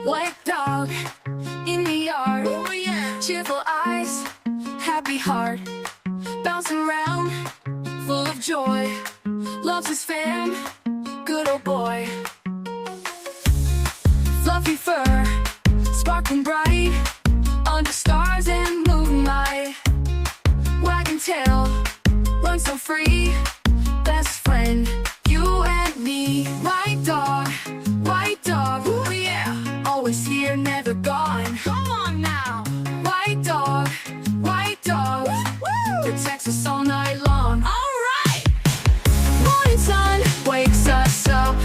White dog in the yard. Oh yeah. Cheerful eyes, happy heart, bouncing around, full of joy. Loves his fam, good old boy. Fluffy fur, sparkling bright, under stars and moonlight. Wagging tail, runs so free, best friend, you and me. White dog, ooh yeah. Always here, never gone. Come on now. White dog, woo! Protects us all night long. Alright! Morning sun wakes us up.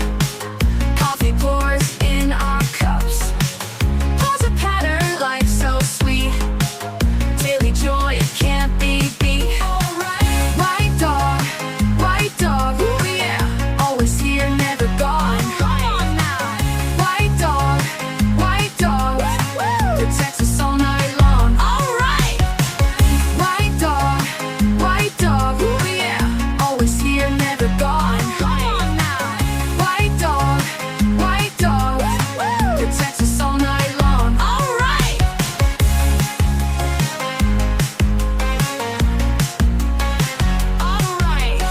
Coffee pours in our cups. Paws a patter, life so sweet. Daily joy, it can't be beat. Alright! White dog, ooh yeah. Always here, never gone. Come on now. White dog, woo! Protects us all night long. Alright! White dog, ooh yeah. Always here, never gone. Come on now. White dog, woo! Protects us all night long. Alright! Alright!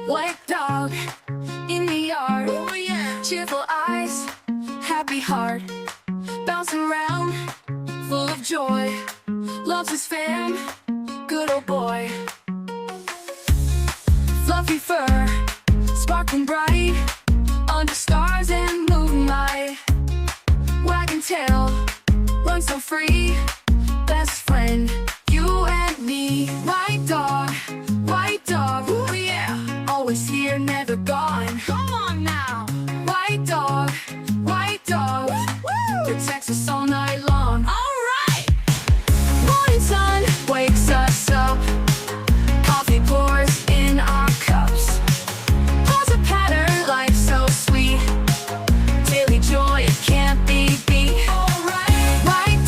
White dog in the yard. Oh yeah. Cheerful eyes, happy heart, bouncing around, full of joy. Loves his fam, good old boy. Fluffy fur, sparkling bright, under stars and moonlight. Wagging tail, runs so free, best friend, you and me. White dog, ooh yeah. Always here, never gone. Come on now. White dog, woo! Protects us all night long. Alright! Morning sun wakes us up. Coffee pours in our cups. Paws a patter, life so sweet. Daily joy, it can't be beat. Alright! White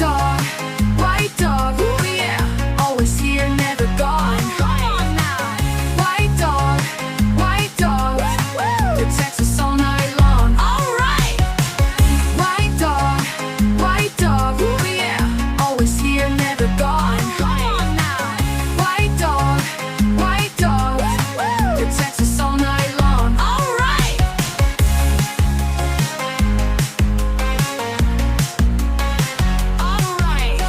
dog, ooh yeah. Always here, never gone. Come on now. White dog, woo! Protects us all night long. Alright! White dog, ooh yeah. Always here, never gone. Come on now. White dog, woo! Protects us all night long. Alright! Alright!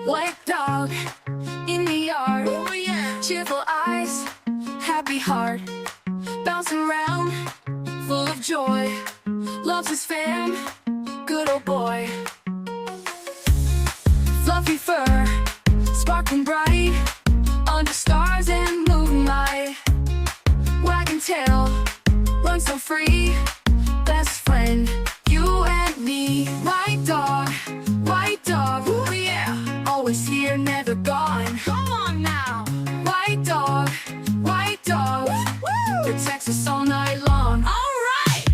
White dog in the yard. Oh yeah. Cheerful eyes, happy heart, bouncing around, full of joy. Loves his fam, good old boy. Fluffy fur, sparkling bright, under stars and moonlight. Wagging tail, runs so free, best friend, you and me. White dog, ooh yeah. Always here, never gone. Come on now. White dog, woo! Protects us all night long. Alright!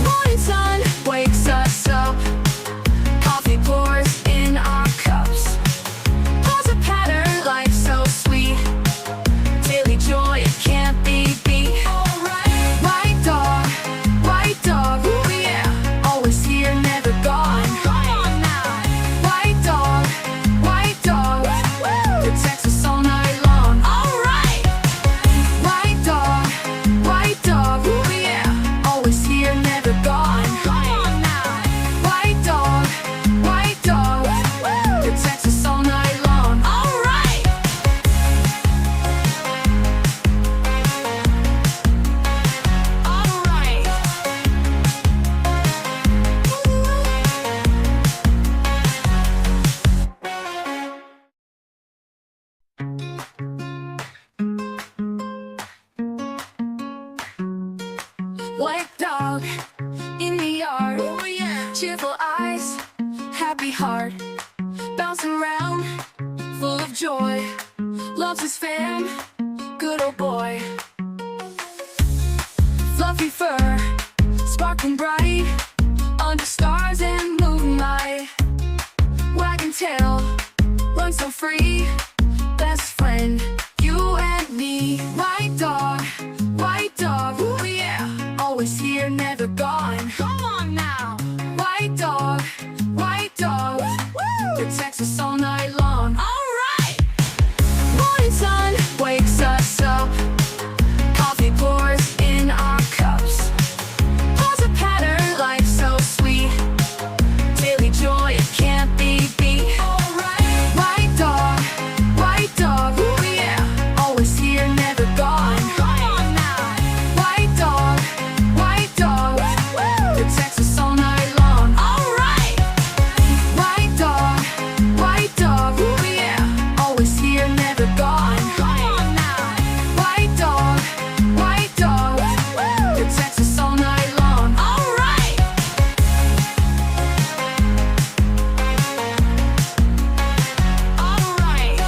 Morning sun wakes us up. Coffee pours in our cups. Paws a patter, life so sweet. Daily joy, it can't be beat. Alright! White dog, ooh yeah. Always here, never gone. Come on now. White dog, woo! Protects us all night long. Alright! White dog, ooh yeah. Always here, never gone. Come on now. White dog, woo! Protects us all night long. Alright! Alright! White dog in the yard. Oh yeah. Cheerful eyes, happy heart, bouncing around, full of joy. Loves his fam, good old boy. Fluffy fur, sparkling bright, under stars and moonlight. Wagging tail, runs so free, best friend, you and me. White dog, ooh yeah, always here, never gone. Come on now. White dog, woo! Protects us all night long. Alright! Morning sun wakes us up, coffee pours in our cups. Pause a pattern, life so sweet, daily joy, it can't be beat. Alright! White dog, ooh yeah, always here, never gone. Come on now. White dog, woo! Protects us all night long. Alright! White dog, ooh yeah, always here, never gone. Come on now. White dog, woo! Protects us all night long. Alright! Alright!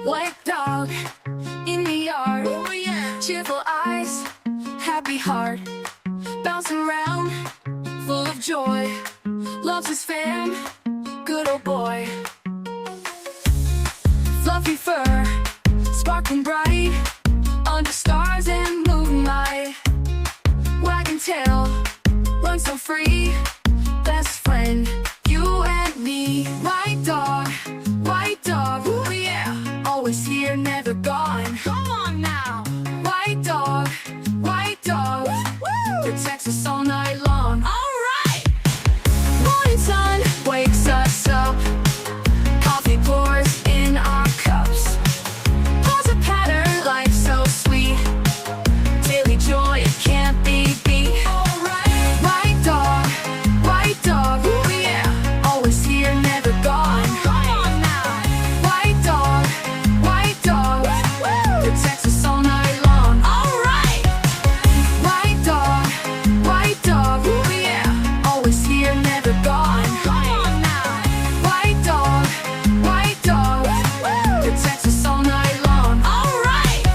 White dog in the yard, oh yeah, cheerful eyes, happy heart, bouncing around, full of joy. Loves his fam, good old boy. Fluffy fur, sparkling bright, under stars and moonlight. Wagging tail, runs so free, best friend, you and me. White dog, ooh yeah, always here, never gone. Come on now. White dog, woo! Protects us all night long. Alright! Morning sun wakes us up, coffee pours in our cups. Pause a pattern, life so sweet, daily joy, it can't be beat. Alright! White dog, ooh yeah, always here, never gone. Come on now. White dog, woo! Protects us all night long. Alright! White dog, ooh yeah, always here, never gone. Come on now. White dog, woo! Protects us all night long. Alright!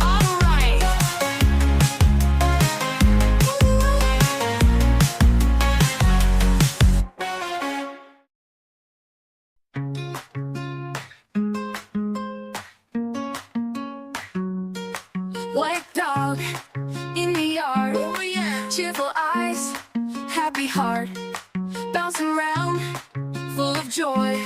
Alright! White dog in the yard, oh yeah, cheerful eyes, happy heart, bouncing around, full of joy.